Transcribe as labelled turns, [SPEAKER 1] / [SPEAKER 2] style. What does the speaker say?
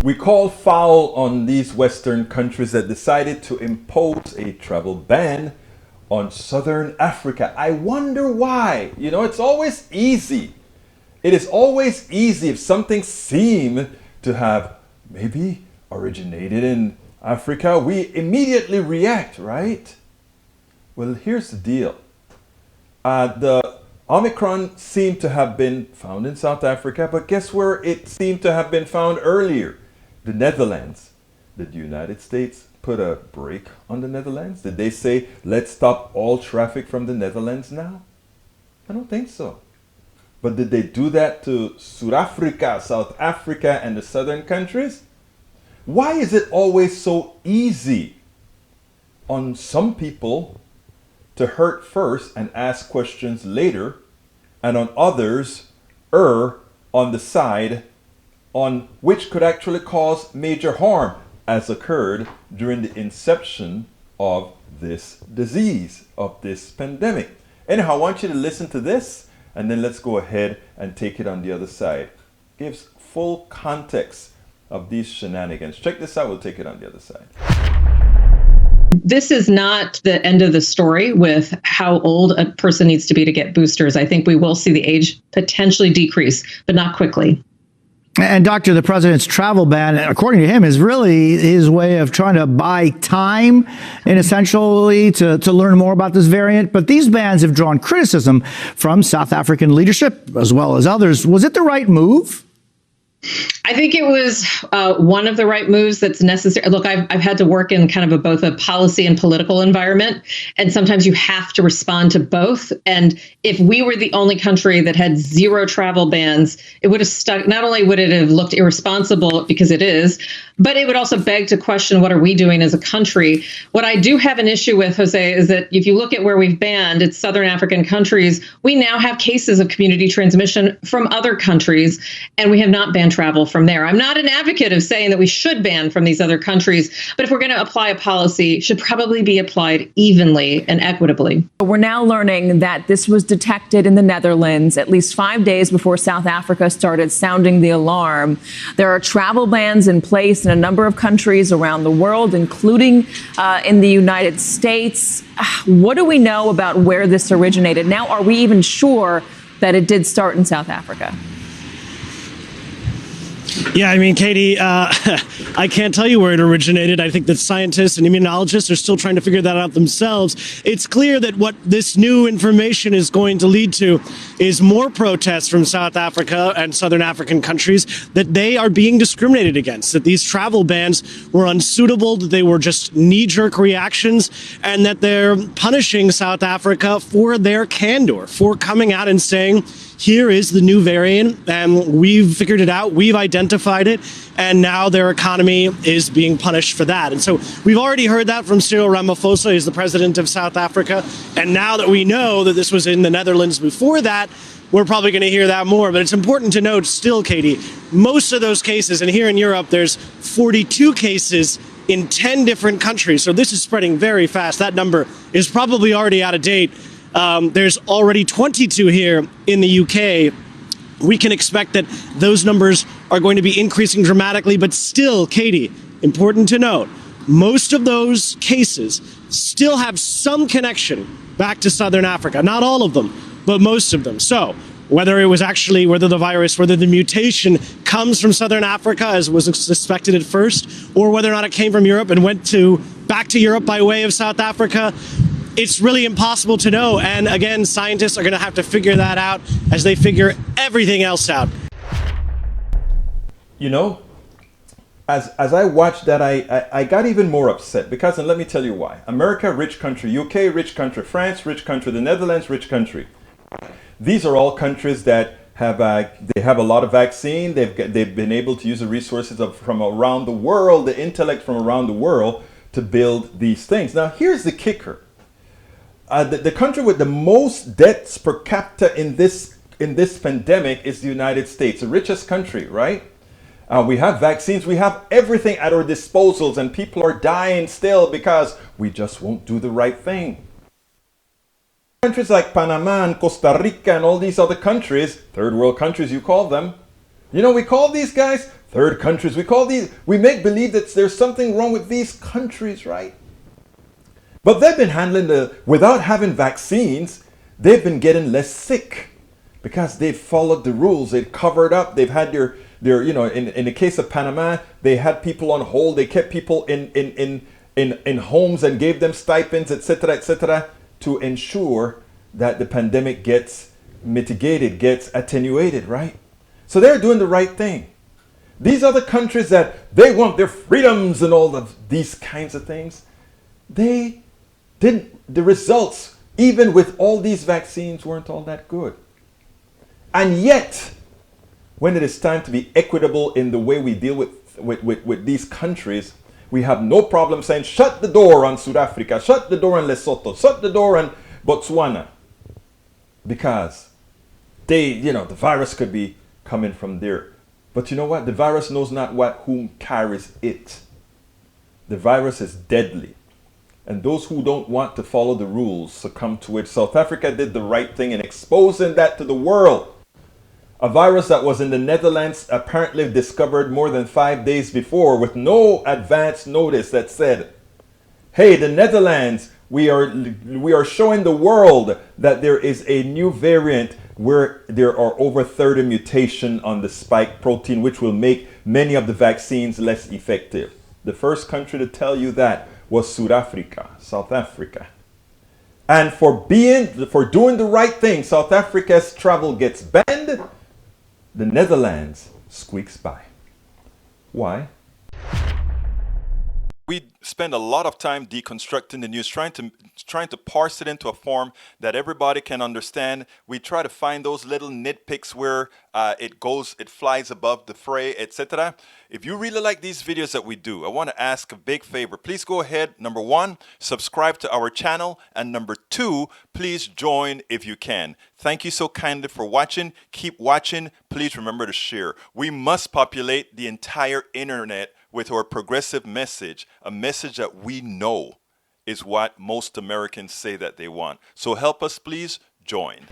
[SPEAKER 1] We call foul on these Western countries that decided to impose a travel ban on Southern Africa. I wonder why. You know, it's always easy. It is always easy if something seems to have maybe originated in Africa, we immediately react, right? Well, here's the deal. The Omicron seemed to have been found in South Africa, but guess where it seemed to have been found earlier? The Netherlands. Did the United States put a brake on the Netherlands? Did they say, let's stop all traffic from the Netherlands now? I don't think so. But did they do that to South Africa, South Africa, and the southern countries? Why is it always so easy on some people to hurt first and ask questions later, and on others err on the side on which could actually cause major harm, as occurred during the inception of this disease, of this pandemic? Anyhow, I want you to listen to this, and then let's go ahead and take it on the other side. Gives full context of these shenanigans. Check this out, we'll take it on the other side.
[SPEAKER 2] This is not the end of the story with how old a person needs to be to get boosters. I think we will see the age potentially decrease, but not quickly.
[SPEAKER 3] And Doctor, the president's travel ban, according to him, is really his way of trying to buy time and essentially to learn more about this variant. But these bans have drawn criticism from South African leadership as well as others. Was it the right move?
[SPEAKER 2] I think it was one of the right moves that's necessary. Look, I've had to work in kind of both a policy and political environment, and sometimes you have to respond to both. And if we were the only country that had zero travel bans, it would have stuck. Not only would it have looked irresponsible, because it is, but it would also beg to question, what are we doing as a country? What I do have an issue with, Jose, is that if you look at where we've banned, it's Southern African countries, we now have cases of community transmission from other countries, and we have not banned travel from there. I'm not an advocate of saying that we should ban from these other countries, but if we're going to apply a policy, it should probably be applied evenly and equitably.
[SPEAKER 4] We're now learning that this was detected in the Netherlands at least 5 days before South Africa started sounding the alarm. There are travel bans in place in a number of countries around the world, including in the United States. What do we know about where this originated? Now, are we even sure that it did start in South Africa?
[SPEAKER 5] Yeah, I mean, Katie, I can't tell you where it originated. I think that scientists and immunologists are still trying to figure that out themselves. It's clear that what this new information is going to lead to is more protests from South Africa and Southern African countries, that they are being discriminated against, that these travel bans were unsuitable, that they were just knee-jerk reactions, and that they're punishing South Africa for their candor, for coming out and saying, here is the new variant, and we've figured it out, we've identified it, and now their economy is being punished for that. And so we've already heard that from Cyril Ramaphosa, who's the president of South Africa, and now that we know that this was in the Netherlands before that, we're probably going to hear that more. But it's important to note still, Katie, most of those cases, and here in Europe, there's 42 cases in 10 different countries, so this is spreading very fast. That number is probably already out of date. There's already 22 here in the UK. We can expect that those numbers are going to be increasing dramatically, but still, Katie, important to note, most of those cases still have some connection back to Southern Africa. Not all of them, but most of them. So whether the mutation comes from Southern Africa, as was suspected at first, or whether or not it came from Europe and went back to Europe by way of South Africa, it's really impossible to know. And again, scientists are going to have to figure that out as they figure everything else out.
[SPEAKER 1] You know, as I watched that, I got even more upset because, and let me tell you why. America, rich country. UK, rich country. France, rich country. The Netherlands, rich country. These are all countries that have they have a lot of vaccine. They've been able to use the resources from around the world, the intellect from around the world, to build these things. Now, here's the kicker. The country with the most deaths per capita in this pandemic is the United States, the richest country, right? We have vaccines, we have everything at our disposals, and people are dying still because we just won't do the right thing. Countries like Panama and Costa Rica and all these other countries, third world countries you call them, you know, we call these guys third countries. We make believe that there's something wrong with these countries, right? But they've been handling without having vaccines, they've been getting less sick because they've followed the rules. They've covered up. They've had their in the case of Panama, they had people on hold. They kept people in homes and gave them stipends, etc., to ensure that the pandemic gets mitigated, gets attenuated, right? So they're doing the right thing. These other countries that they want their freedoms and all of these kinds of things, they didn't, the results, even with all these vaccines, weren't all that good. And yet, when it is time to be equitable in the way we deal with these countries, we have no problem saying, shut the door on South Africa, shut the door on Lesotho, shut the door on Botswana. Because the virus could be coming from there. But you know what? The virus knows not whom carries it. The virus is deadly. And those who don't want to follow the rules succumb to it. South Africa did the right thing in exposing that to the world. A virus that was in the Netherlands apparently discovered more than 5 days before with no advance notice that said, hey, the Netherlands, we are showing the world that there is a new variant where there are over 30 mutations on the spike protein, which will make many of the vaccines less effective. The first country to tell you that was South Africa. And for doing the right thing, South Africa's travel gets banned. The Netherlands squeaks by. Why? We spend a lot of time deconstructing the news, trying to parse it into a form that everybody can understand. We try to find those little nitpicks where it flies above the fray, etc. If you really like these videos that we do, I want to ask a big favor. Please go ahead, number one, subscribe to our channel, and number two, please join if you can. Thank you so kindly for watching. Keep watching. Please remember to share. We must populate the entire internet with our progressive message, a message that we know is what most Americans say that they want. So help us, please join.